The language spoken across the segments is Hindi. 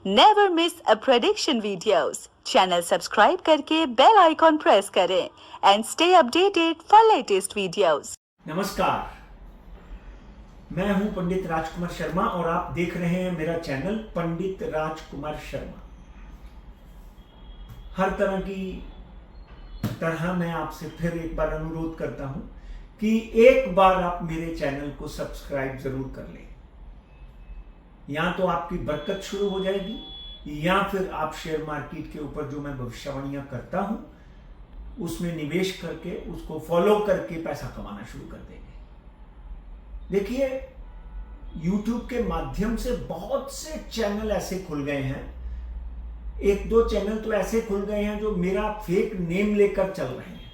नेवर मिस अ प्रेडिक्शन वीडियोस। चैनल सब्सक्राइब करके बेल आइकॉन प्रेस करें and stay updated for latest videos. नमस्कार, मैं हूं पंडित राजकुमार शर्मा और आप देख रहे हैं मेरा चैनल पंडित राजकुमार शर्मा। हर तरह मैं आपसे फिर एक बार अनुरोध करता हूं कि एक बार आप मेरे चैनल को सब्सक्राइब जरूर कर लें। या तो आपकी बरकत शुरू हो जाएगी या फिर आप शेयर मार्केट के ऊपर जो मैं भविष्यवाणियां करता हूं उसमें निवेश करके उसको फॉलो करके पैसा कमाना शुरू कर देंगे। देखिए, YouTube के माध्यम से बहुत से चैनल ऐसे खुल गए हैं, एक दो चैनल तो ऐसे खुल गए हैं जो मेरा फेक नेम लेकर चल रहे हैं,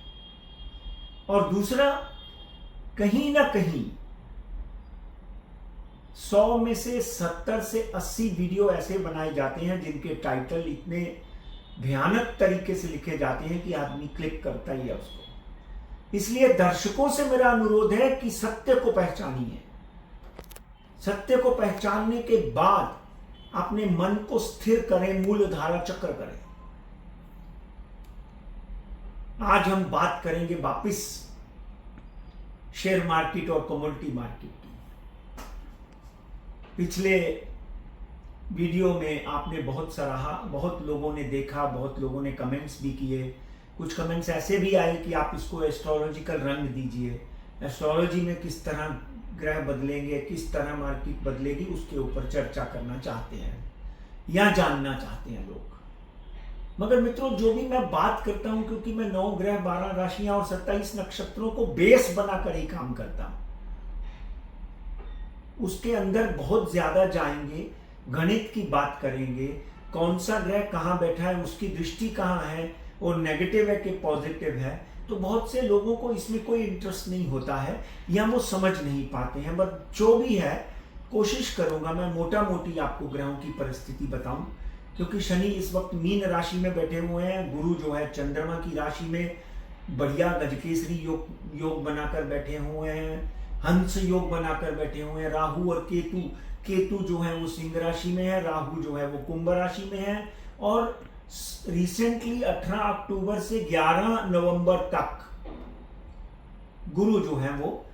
और दूसरा कहीं ना कहीं 100 में से 70 से 80 वीडियो ऐसे बनाए जाते हैं जिनके टाइटल इतने भयानक तरीके से लिखे जाते हैं कि आदमी क्लिक करता ही है उसको। इसलिए दर्शकों से मेरा अनुरोध है कि सत्य को पहचानिए। सत्य को पहचानने के बाद अपने मन को स्थिर करें, मूल धारा चक्र करें। आज हम बात करेंगे वापिस शेयर मार्केट और कमोडिटी मार्केट की। पिछले वीडियो में आपने बहुत सराहा, बहुत लोगों ने देखा, बहुत लोगों ने कमेंट्स भी किए। कुछ कमेंट्स ऐसे भी आए कि आप इसको एस्ट्रोलॉजिकल रंग दीजिए, एस्ट्रोलॉजी में किस तरह ग्रह बदलेंगे, किस तरह मार्केट बदलेगी, उसके ऊपर चर्चा करना चाहते हैं या जानना चाहते हैं लोग। मगर मित्रों, जो भी मैं बात करता हूं, क्योंकि मैं 9 ग्रह, 12 राशियां और 27 नक्षत्रों को बेस बनाकर ही काम करता हूं, उसके अंदर बहुत ज्यादा जाएंगे, गणित की बात करेंगे, कौन सा ग्रह कहां बैठा है, उसकी दृष्टि कहां है, और नेगेटिव है कि पॉजिटिव है। तो बहुत से लोगों को इसमें कोई इंटरेस्ट नहीं होता है या वो समझ नहीं पाते हैं। बट जो भी है, कोशिश करूंगा मैं मोटा मोटी आपको ग्रहों की परिस्थिति बताऊं, क्योंकि शनि इस वक्त मीन राशि में बैठे हुए हैं, गुरु जो है चंद्रमा की राशि में बढ़िया गजकेसरी योग बनाकर बैठे हुए हैं, हंस योग बनाकर बैठे हुए हैं। राहु और केतु जो है वो सिंह राशि में है, राहु जो है वो कुंभ राशि में है। और रिसेंटली 18 अक्टूबर से 11 नवंबर तक गुरु जो है वो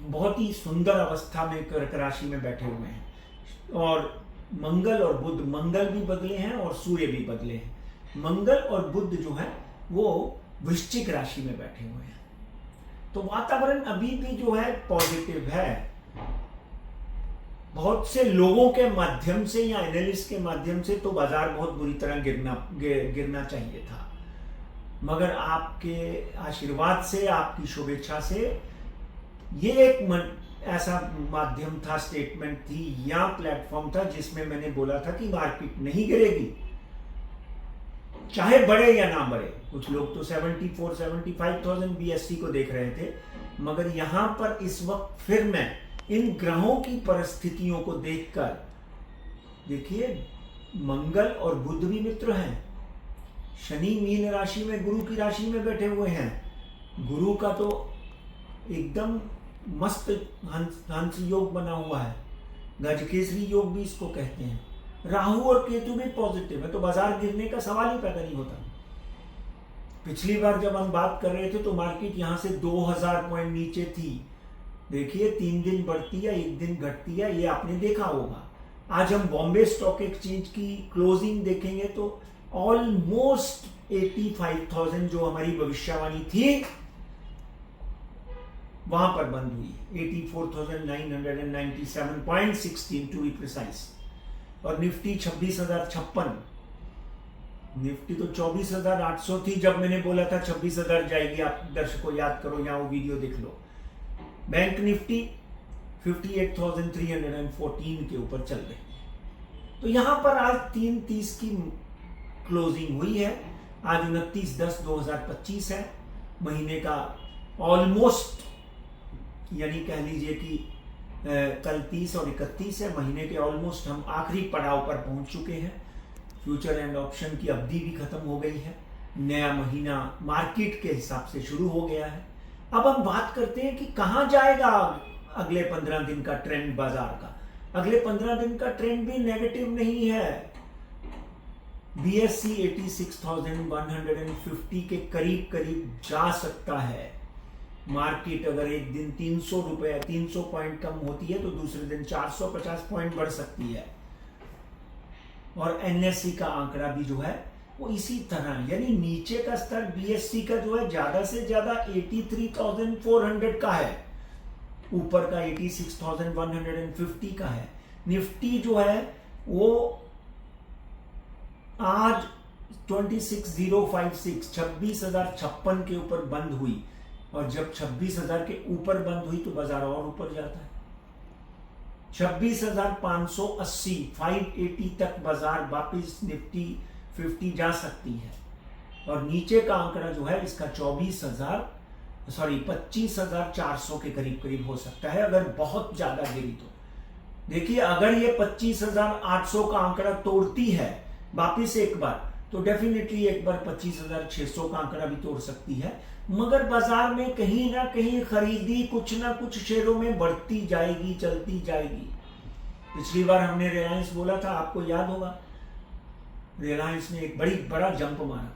बहुत ही सुंदर अवस्था में कर्क राशि में बैठे हुए हैं। और मंगल और बुध, मंगल भी बदले हैं और सूर्य भी बदले हैं। मंगल और बुध जो है वो वृश्चिक राशि में बैठे हुए हैं। तो वातावरण अभी भी जो है पॉजिटिव है। बहुत से लोगों के माध्यम से या एनालिस्ट के माध्यम से तो बाजार बहुत बुरी तरह गिरना चाहिए था, मगर आपके आशीर्वाद से, आपकी शुभेच्छा से ये एक ऐसा माध्यम था, स्टेटमेंट थी या प्लेटफॉर्म था जिसमें मैंने बोला था कि मार्केट नहीं गिरेगी, चाहे बढ़े या ना बढ़े। कुछ लोग तो 74-75,000 BSE को देख रहे थे, मगर यहां पर इस वक्त फिर मैं इन ग्रहों की परिस्थितियों को देखकर, देखिए मंगल और बुध भी मित्र हैं, शनि मीन राशि में गुरु की राशि में बैठे हुए हैं। गुरु का तो एकदम मस्त हंस योग बना हुआ है, गजकेसरी योग भी इसको कहते हैं। राहु और केतु भी पॉजिटिव है, तो बाजार गिरने का सवाल ही पैदा नहीं होता। पिछली बार जब हम बात कर रहे थे तो मार्केट यहां से 2000 पॉइंट नीचे थी। देखिए 3 दिन बढ़ती है, 1 दिन घटती है, ये आपने देखा होगा। आज हम बॉम्बे स्टॉक एक्सचेंज की क्लोजिंग देखेंगे तो ऑलमोस्ट 85,000 जो हमारी भविष्यवाणी थी वहां पर बंद हुई, 84,997.16 टू बी प्रिसाइज। और निफ्टी 26,056, निफ्टी तो 24,800 थी जब मैंने बोला था 26,000 जाएगी। आप दर्शकों याद करो, यहाँ वो वीडियो देख लो। बैंक निफ्टी 58,314 के ऊपर चल रही है। तो यहां पर आज 3:30 की क्लोजिंग हुई है। आज 29/10/2025 है, महीने का ऑलमोस्ट, यानी कह लीजिए कि कल 30 और 31 है, महीने के ऑलमोस्ट हम आखिरी पड़ाव पर पहुंच चुके हैं। फ्यूचर एंड ऑप्शन की अवधि भी खत्म हो गई है, नया महीना मार्केट के हिसाब से शुरू हो गया है। अब हम बात करते हैं कि कहां जाएगा अगले 15 दिन का ट्रेंड बाजार का। अगले 15 दिन का ट्रेंड भी नेगेटिव नहीं है। BSE 86,150 के करीब करीब जा सकता है। मार्केट अगर एक दिन 300 पॉइंट कम होती है तो दूसरे दिन 450 पॉइंट बढ़ सकती है। और NSE का आंकड़ा भी जो है वो इसी तरह, यानी नीचे का स्तर BSE का जो है ज्यादा से ज्यादा 83,400 का है, ऊपर का 86,150 का है। निफ्टी जो है वो आज 26,056 26,056 के ऊपर बंद हुई, और जब 26,000 के ऊपर बंद हुई तो बाजार और ऊपर जाता है। 26,580 580 तक बाजार वापिस निफ्टी 50 जा सकती है। और नीचे का आंकड़ा जो है इसका 25,400 के करीब करीब हो सकता है अगर बहुत ज्यादा गिरी तो। देखिए, अगर ये 25,800 का आंकड़ा तोड़ती है वापिस एक बार, तो डेफिनेटली एक बार 25,600 का आंकड़ा भी तोड़ सकती है। मगर बाजार में कहीं ना कहीं खरीदी कुछ ना कुछ शेयरों में बढ़ती जाएगी, चलती जाएगी। पिछली बार हमने रिलायंस बोला था, आपको याद होगा, रिलायंस ने एक बड़ा जंप मारा।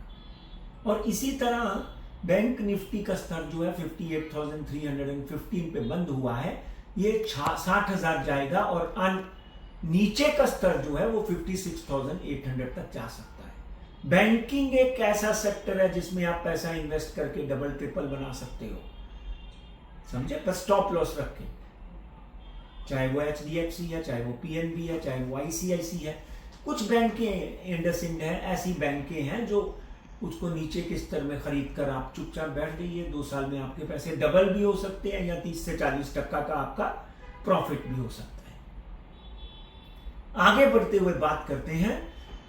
और इसी तरह बैंक निफ्टी का स्तर जो है 58,315 पे बंद हुआ है, ये 60,000 जाएगा, और नीचे का स्तर जो है वो 56,800 तक जा सकता है। बैंकिंग एक ऐसा सेक्टर है जिसमें आप पैसा इन्वेस्ट करके डबल ट्रिपल बना सकते हो, समझे, पर स्टॉप लॉस रख के। चाहे वो HDFC है, चाहे वो PNB है, चाहे वो ICICI है। कुछ बैंकें, इंडसइंड है, ऐसी बैंकें हैं जो उसको नीचे के स्तर में खरीद कर आप चुपचाप बैठ जाइए। 2 साल में आपके पैसे डबल भी हो सकते हैं, या 30 से 40% का आपका प्रॉफिट भी हो सकता है। आगे बढ़ते हुए बात करते हैं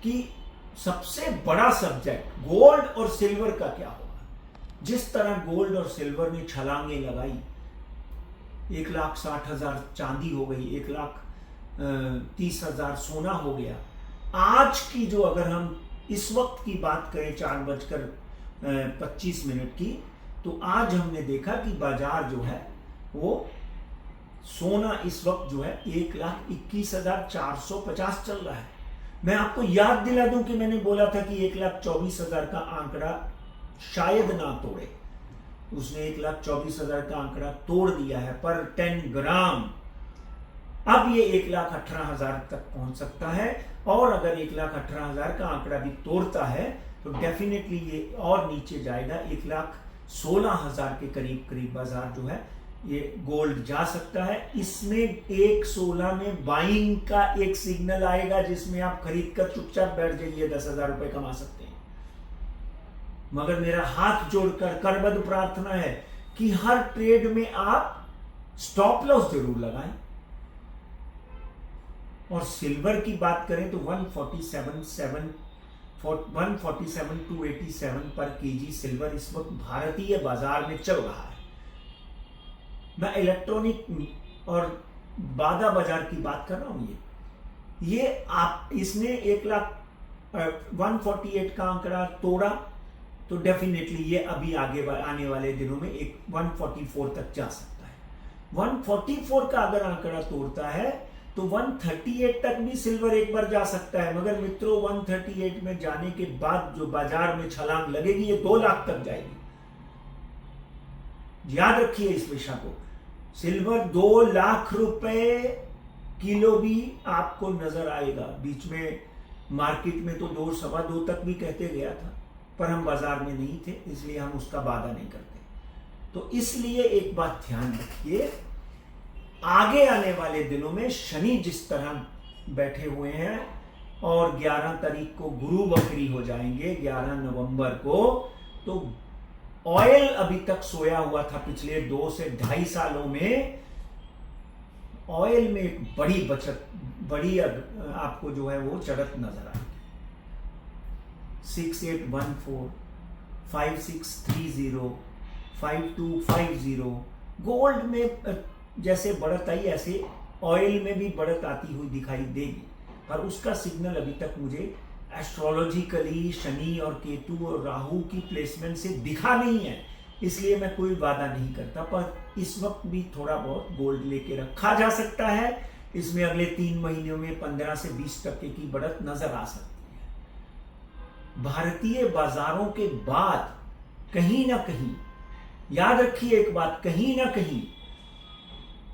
कि सबसे बड़ा सब्जेक्ट गोल्ड और सिल्वर का क्या होगा। जिस तरह गोल्ड और सिल्वर ने छलांगे लगाई, 1,60,000 चांदी हो गई, 1,30,000 सोना हो गया। आज की जो, अगर हम इस वक्त की बात करें 4:25 की, तो आज हमने देखा कि बाजार जो है वो सोना इस वक्त जो है 1,21,450 चल रहा है। मैं आपको याद दिला दूं कि मैंने बोला था कि 1,24,000 का आंकड़ा शायद ना तोड़े, उसने 1,24,000 का आंकड़ा तोड़ दिया है पर 10 ग्राम। अब ये 1,18,000 तक पहुंच सकता है, और अगर 1,18,000 का आंकड़ा भी तोड़ता है तो डेफिनेटली ये और नीचे जाएगा। 1,16,000 के करीब करीब बाजार जो है ये गोल्ड जा सकता है। इसमें 1,16 में बाइंग का एक सिग्नल आएगा जिसमें आप खरीद कर चुपचाप बैठ जाइए, 10,000 रुपए कमा सकते हैं। मगर मेरा हाथ जोड़कर करबद्ध प्रार्थना है कि हर ट्रेड में आप स्टॉप लॉस जरूर लगाएं। और सिल्वर की बात करें तो 147,287 पर केजी सिल्वर इस वक्त भारतीय बाजार में चल रहा है। मैं इलेक्ट्रॉनिक और बादा बाजार की बात कर रहा हूं। ये आप, इसने 148 का आंकड़ा तोड़ा तो डेफिनेटली ये अभी आगे आने वाले दिनों में 144 तक जा सकता है। 144 का अगर आंकड़ा तोड़ता है तो 138 तक भी सिल्वर एक बार जा सकता है। मगर मित्रों, 138 में जाने के बाद जो बाजार में छलांग लगेगी ये 2 लाख तक जाएगी। याद रखिए इस विषय को। सिल्वर 2 लाख रुपए किलो भी आपको नजर आएगा। बीच में मार्केट में तो 2 सवा 2 तक भी कहते गया था, पर हम बाजार में नहीं थे इसलिए हम उसका वादा नहीं करते। तो इसलिए एक बात ध्यान रखिए, आगे आने वाले दिनों में शनि जिस तरह बैठे हुए हैं और 11 तारीख को गुरु वक्री हो जाएंगे 11 नवंबर को, तो ऑयल अभी तक सोया हुआ था। पिछले 2 से 2.5 सालों में ऑयल में एक बड़ी बचत, बड़ी आपको जो है वो चढ़त नजर आएगी। 6814, 5630, 5250। गोल्ड में जैसे बढ़त आई ऐसे ऑयल में भी बढ़त आती हुई दिखाई देगी, पर उसका सिग्नल अभी तक मुझे एस्ट्रोलॉजिकली शनि और केतु और राहु की प्लेसमेंट से दिखा नहीं है, इसलिए मैं कोई वादा नहीं करता। पर इस वक्त भी थोड़ा बहुत गोल्ड लेके रखा जा सकता है, इसमें अगले 3 महीनों में 15 से 20% की बढ़त नजर आ सकती है। भारतीय बाजारों के बाद कहीं ना कहीं, याद रखिए एक बात, कहीं ना कहीं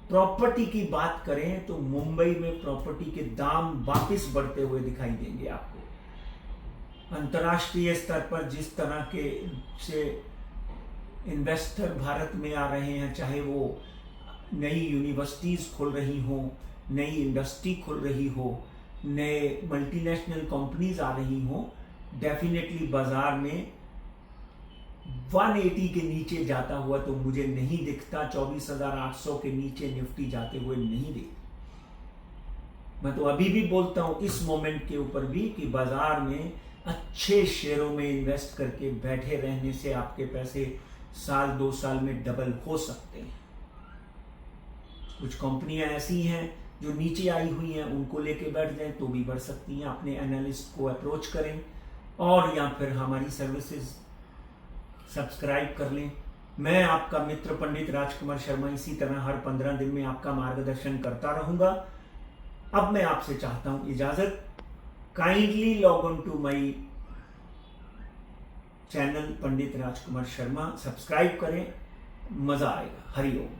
प्रॉपर्टी की बात करें तो मुंबई में प्रॉपर्टी के दाम वापस बढ़ते हुए दिखाई देंगे आपको। अंतर्राष्ट्रीय स्तर पर जिस तरह के से इन्वेस्टर भारत में आ रहे हैं, चाहे वो नई यूनिवर्सिटीज खोल रही हो, नई इंडस्ट्री खुल रही हो, नए मल्टीनेशनल कंपनीज आ रही हो, डेफिनेटली बाजार में 180 के नीचे जाता हुआ तो मुझे नहीं दिखता। 24,800 के नीचे निफ्टी जाते हुए नहीं दिखता। मैं तो अभी भी बोलता हूं इस मोमेंट के ऊपर भी कि बाजार में अच्छे शेयरों में इन्वेस्ट करके बैठे रहने से आपके पैसे साल 2 साल में डबल हो सकते हैं। कुछ कंपनियां ऐसी हैं जो नीचे आई हुई हैं, उनको लेके बैठ जाएं तो भी बढ़ सकती हैं। अपने एनालिस्ट को अप्रोच करें और या फिर हमारी सर्विसेज सब्सक्राइब कर लें। मैं आपका मित्र पंडित राजकुमार शर्मा इसी तरह हर 15 दिन में आपका मार्गदर्शन करता रहूंगा। अब मैं आपसे चाहता हूं इजाजत। Kindly log on to my channel Pandit Rajkumar Sharma, subscribe करें, मजा आएगा। हरिओम।